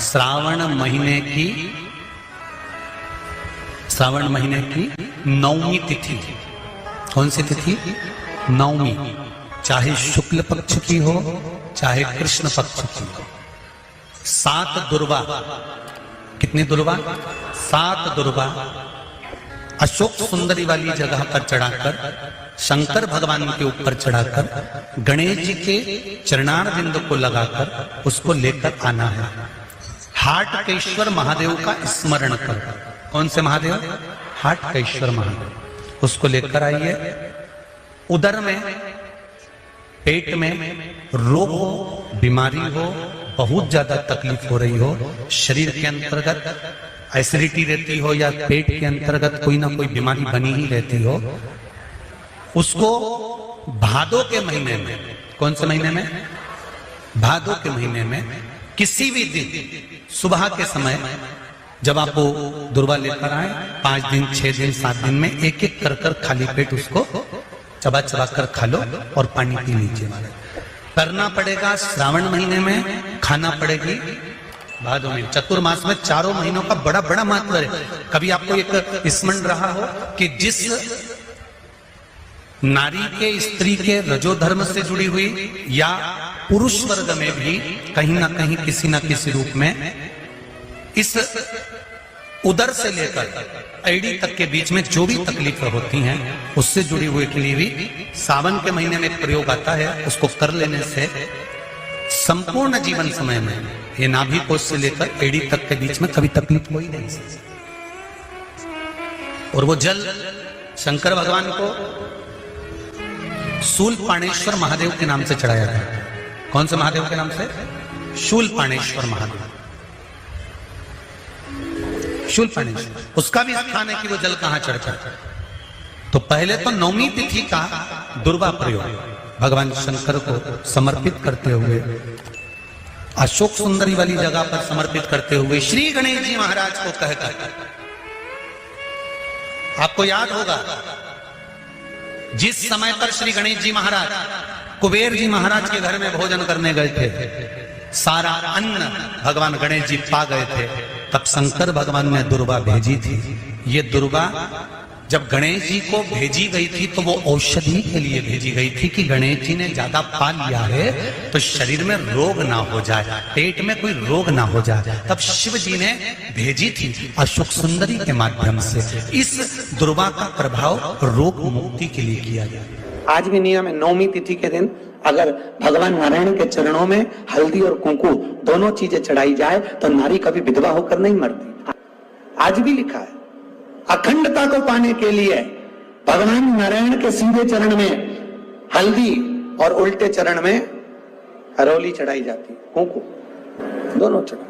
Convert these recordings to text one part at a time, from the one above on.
श्रावण महीने की नवमी तिथि। कौन सी तिथि? नवमी। चाहे शुक्ल पक्ष की हो चाहे कृष्ण पक्ष की हो। 7 दुर्वा। कितनी दुर्वा? 7 दुर्वा अशोक सुंदरी वाली जगह पर चढ़ाकर, शंकर भगवान के ऊपर चढ़ाकर, गणेश जी के चरणारविंद को लगाकर उसको लेकर आना है। हाटकेश्वर महादेव का स्मरण कर। कौन से महादेव? हाटकेश्वर महादेव। उसको लेकर आइए। उदर में, पेट में रोग हो, बीमारी हो, बहुत ज्यादा तकलीफ हो रही हो, शरीर के अंतर्गत एसिडिटी रहती हो या पेट के अंतर्गत कोई ना कोई बीमारी बनी ही रहती हो, उसको भादों के महीने में, कौन से महीने में? भादों के महीने में किसी भी दिन सुबह के समय जब आप वो दुर्वा लेकर आए, 5 दिन, 6 दिन, 7 दिन में एक एक कर खाली पेट उसको चबा चबा कर खा लो और पानी पी लीजिए। करना पड़ेगा श्रावण महीने में, खाना पड़ेगी भादों में। चतुर्मास में चारों महीनों का बड़ा बड़ा महत्व है। कभी आपको एक स्मरण रहा हो कि जिस नारी के, स्त्री के रजोधर्म से जुड़ी हुई या पुरुष वर्ग में भी कहीं ना कहीं किसी ना किसी रूप में इस उदर से लेकर एड़ी तक के बीच में जो भी तकलीफ होती हैं उससे जुड़ी हुई के लिए भी सावन के महीने में एक प्रयोग आता है। उसको कर लेने से संपूर्ण जीवन समय में ये नाभि कोश से लेकर एड़ी तक के बीच में कभी तकलीफ हो ही नहीं सकती। और वो जल शंकर भगवान को शूलपाणेश्वर महादेव के नाम से चढ़ाया जाता है। कौन से महादेव के नाम से? शूलपाणेश्वर महादेव। शूलपाणेश्वर, उसका भी स्थान है कि वो जल कहां चढ़ता है। तो पहले तो नवमी तिथि का दुर्वा प्रयोग भगवान शंकर को समर्पित करते हुए, अशोक सुंदरी वाली जगह पर समर्पित करते हुए श्री गणेश जी महाराज को कहकर, आपको याद होगा जिस समय पर श्री गणेश जी महाराज कुबेर जी महाराज के घर में भोजन करने गए थे, सारा अन्न भगवान गणेश जी पा गए थे, तब शंकर भगवान ने दुर्वा भेजी थी। ये दुर्वा जब गणेश जी को भेजी गई थी तो वो औषधि के लिए भेजी गई थी कि गणेश जी ने ज्यादा पा लिया है तो शरीर में रोग ना हो जाए, पेट में कोई रोग ना हो जाए। तब शिव जी ने भेजी थी अशोक सुंदरी के माध्यम से। इस दुर्वा का प्रभाव रोग मुक्ति के लिए किया गया। आज भी नियम है, नवमी तिथि के दिन अगर भगवान नारायण के चरणों में हल्दी और कुंकु दोनों चीजें चढ़ाई जाए तो नारी कभी विधवा होकर नहीं मरती। आज भी लिखा है, अखंडता को पाने के लिए भगवान नारायण के सीधे चरण में हल्दी और उल्टे चरण में हरोली चढ़ाई जाती, कुंकु दोनों चढ़ाई।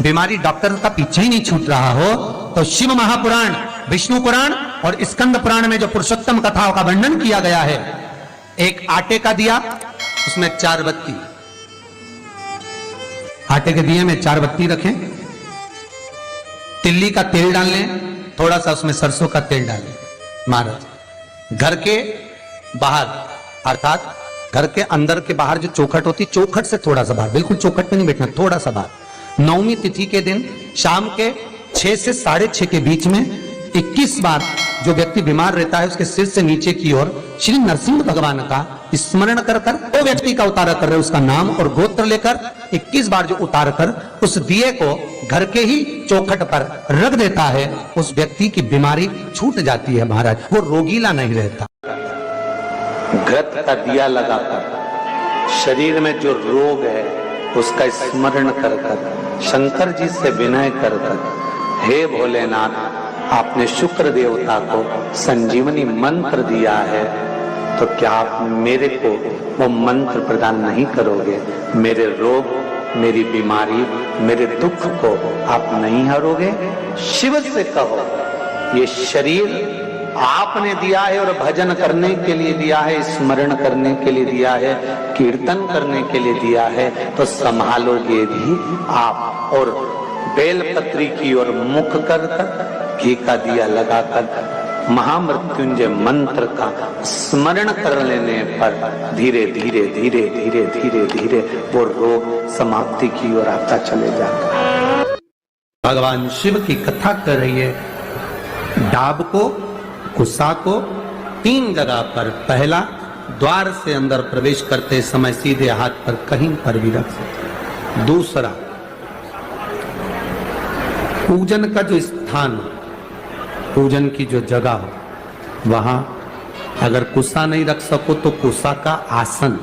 बीमारी डॉक्टर का पीछे ही नहीं छूट रहा हो तो शिव महापुराण, विष्णु पुराण और स्कंद पुराण में जो पुरुषोत्तम कथाओं का वर्णन किया गया है, एक आटे का दिया, उसमें 4 बत्ती, आटे के दिए में 4 बत्ती रखें, तिल्ली का तेल डाल लें, थोड़ा सा उसमें सरसों का तेल डालें। महाराज घर के बाहर, अर्थात घर के अंदर के बाहर जो चौखट होती, चौखट से थोड़ा सा बाहर, बिल्कुल चौखट पे नहीं बैठना, थोड़ा सा बाहर, नवमी तिथि के दिन शाम के 6 से 6:30 के बीच में 21 बार जो व्यक्ति बीमार रहता है उसके सिर से नीचे की ओर श्री नरसिंह भगवान का स्मरण कर कर, वो व्यक्ति का उतारा कर रहे उसका नाम और गोत्र लेकर 21 बार जो उतार कर उस दिए को घर के ही चौखट पर रख देता है, उस व्यक्ति की बीमारी छूट जाती है महाराज, वो रोगीला नहीं रहता। घृत का दिया लगाकर शरीर में जो रोग है उसका स्मरण कर कर, शंकर जी से विनय कर कर, हे भोलेनाथ आपने शुक्र देवता को संजीवनी मंत्र दिया है तो क्या आप मेरे को वो मंत्र प्रदान नहीं करोगे? मेरे रोग, मेरी बीमारी, मेरे दुख को आप नहीं हरोगे? शिव से कहो, ये शरीर आपने दिया है और भजन करने के लिए दिया है, स्मरण करने के लिए दिया है, कीर्तन करने के लिए दिया है, तो संभालोगे भी आप। और बेलपत्री की ओर मुख कर कर, घी का दिया लगाकर महामृत्युंजय मंत्र का स्मरण कर लेने पर धीरे धीरे धीरे धीरे धीरे धीरे वो रोग समाप्ति की ओर आता चले जाता है। भगवान शिव की कथा कर रही है। डाब को, कुसा को 3 जगह पर, पहला द्वार से अंदर प्रवेश करते समय सीधे हाथ पर कहीं पर भी रख सकते। दूसरा, पूजन का जो स्थान हो, पूजन की जो जगह हो, वहां अगर कुसा नहीं रख सको तो कुसा का आसन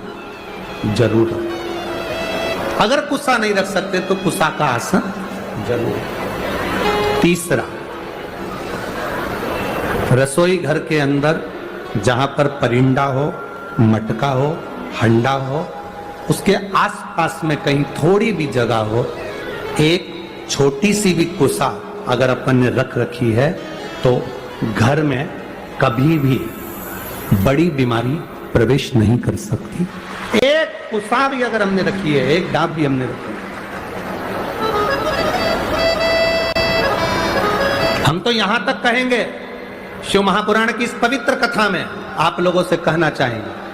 जरूर रखो। अगर कुसा नहीं रख सकते तो कुसा का आसन जरूर। तीसरा, रसोई घर के अंदर जहां पर परिंदा हो, मटका हो, हंडा हो, उसके आसपास में कहीं थोड़ी भी जगह हो, एक छोटी सी भी कुसा अगर अपन ने रख रखी है तो घर में कभी भी बड़ी बीमारी प्रवेश नहीं कर सकती। एक कुसा भी अगर हमने रखी है, एक डाब भी हमने रखी है, हम तो यहां तक कहेंगे, शिव महापुराण की इस पवित्र कथा में आप लोगों से कहना चाहेंगे,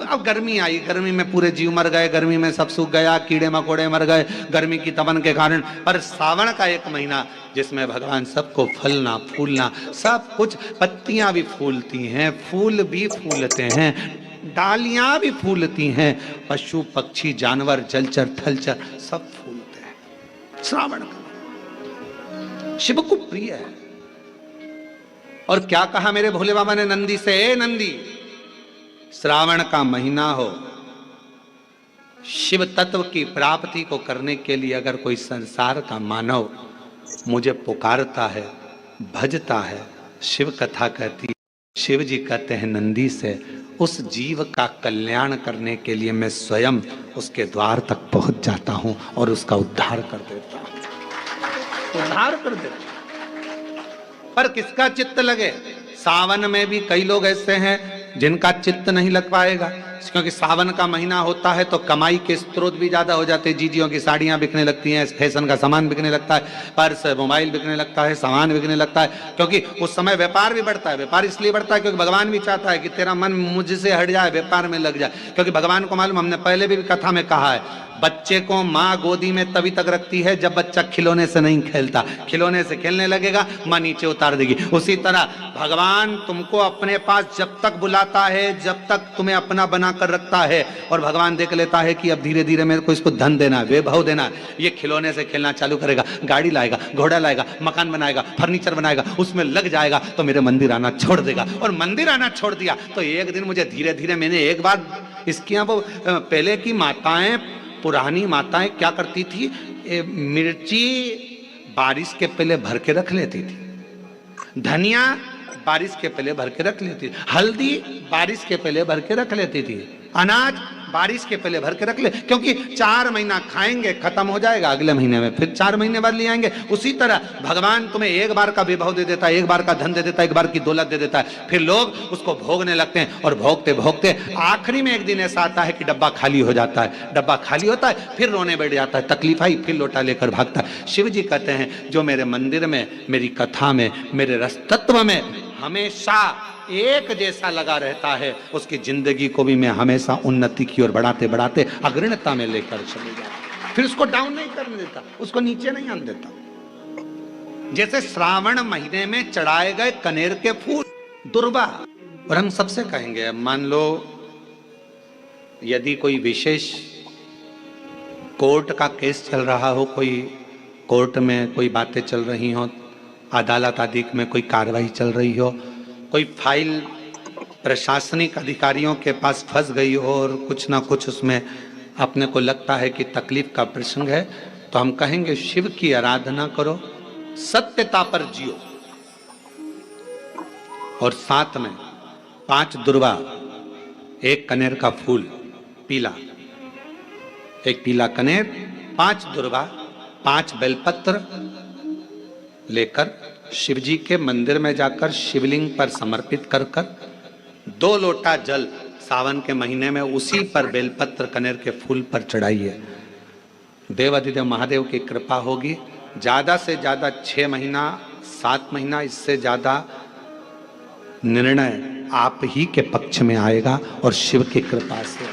अब गर्मी आई, गर्मी में पूरे जीव मर गए, गर्मी में सब सूख गया, कीड़े मकोड़े मर गए गर्मी की तपन के कारण। पर सावन का एक महीना जिसमें भगवान सबको फलना फूलना सब कुछ, पत्तियां भी फूलती हैं, फूल भी फूलते हैं, डालियां भी फूलती हैं, पशु पक्षी जानवर जलचर थलचर सब फूलते हैं। श्रावण का शिव को प्रिय है। और क्या कहा मेरे भोले बाबा ने नंदी से, ए नंदी, श्रावण का महीना हो, शिव तत्व की प्राप्ति को करने के लिए अगर कोई संसार का मानव मुझे पुकारता है, भजता है, शिव कथा कहती है, शिव जी कहते हैं नंदी से, उस जीव का कल्याण करने के लिए मैं स्वयं उसके द्वार तक पहुंच जाता हूं और उसका उद्धार कर देता हूं, उद्धार कर देता हूं। पर किसका चित्त लगे? सावन में भी कई लोग ऐसे हैं जिनका चित्त नहीं लग पाएगा, क्योंकि सावन का महीना होता है तो कमाई के स्रोत भी ज्यादा हो जाते हैं। जीजियों की साड़ियां बिकने लगती हैं, फैशन का सामान बिकने लगता है, पर्स मोबाइल बिकने लगता है, सामान बिकने लगता है, क्योंकि उस समय व्यापार भी बढ़ता है। व्यापार इसलिए बढ़ता है क्योंकि भगवान भी चाहता है कि तेरा मन मुझसे हट जाए, व्यापार में लग जाए। क्योंकि भगवान को मालूम, हमने पहले भी कथा में कहा है, बच्चे को माँ गोदी में तभी तक रखती है जब बच्चा खिलौने से नहीं खेलता, खिलौने से खेलने लगेगा माँ नीचे उतार देगी। उसी तरह भगवान तुमको अपने पास जब तक बुलाता है, जब तक तुम्हें अपना बना कर रखता है, और भगवान देख लेता है कि अब धीरे धीरे मेरे को इसको धन देना है, वैभव देना है, ये खिलौने से खेलना चालू करेगा, गाड़ी लाएगा, घोड़ा लाएगा, मकान बनाएगा, फर्नीचर बनाएगा, उसमें लग जाएगा तो मेरे मंदिर आना छोड़ देगा। और मंदिर आना छोड़ दिया तो एक दिन मुझे धीरे धीरे, मैंने एक बार इसके यहाँ वो पहले की माताएं, पुरानी माताएं क्या करती थी, मिर्ची बारिश के पहले भर के रख लेती थी, धनिया बारिश के पहले भर के रख लेती थी, हल्दी बारिश के पहले भर के रख लेती थी, अनाज बारिश के पहले भर के रख ले, क्योंकि 4 महीना खाएंगे खत्म हो जाएगा, अगले महीने में फिर 4 महीने बाद ले आएंगे। उसी तरह भगवान तुम्हें एक बार का विभव दे देता है, एक बार का धन दे देता है, एक बार की दौलत दे देता है, फिर लोग उसको भोगने लगते हैं, और भोगते भोगते आखिरी में एक दिन ऐसा आता है कि डब्बा खाली हो जाता है। डब्बा खाली होता है, फिर रोने बैठ जाता है, तकलीफ आई, फिर लोटा लेकर भागता है। शिव जी कहते हैं जो मेरे मंदिर में, मेरी कथा में, मेरे रस तत्व में हमेशा एक जैसा लगा रहता है, उसकी जिंदगी को भी मैं हमेशा उन्नति की ओर बढ़ाते बढ़ाते अग्रणता में लेकर चले जाता, फिर उसको डाउन नहीं करने देता, उसको नीचे नहीं आने देता। जैसे श्रावण महीने में चढ़ाए गए कनेर के फूल दुर्वा। और हम सबसे कहेंगे, मान लो यदि कोई विशेष कोर्ट का केस चल रहा हो, कोई कोर्ट में कोई बातें चल रही हो, अदालत आदि में कोई कार्रवाई चल रही हो, कोई फाइल प्रशासनिक अधिकारियों के पास फंस गई हो और कुछ ना कुछ उसमें अपने को लगता है कि तकलीफ का प्रसंग है, तो हम कहेंगे शिव की आराधना करो, सत्यता पर जियो, और साथ में 5 दुर्वा, 1 कनेर का फूल पीला, 1 पीला कनेर, 5 दुर्वा, 5 बेलपत्र लेकर शिव जी के मंदिर में जाकर शिवलिंग पर समर्पित कर 2 लोटा जल सावन के महीने में उसी पर बेलपत्र कनेर के फूल पर चढ़ाइए। देवाधिदेव महादेव की कृपा होगी। ज़्यादा से ज़्यादा 6 महीना 7 महीना, इससे ज़्यादा निर्णय आप ही के पक्ष में आएगा और शिव की कृपा से।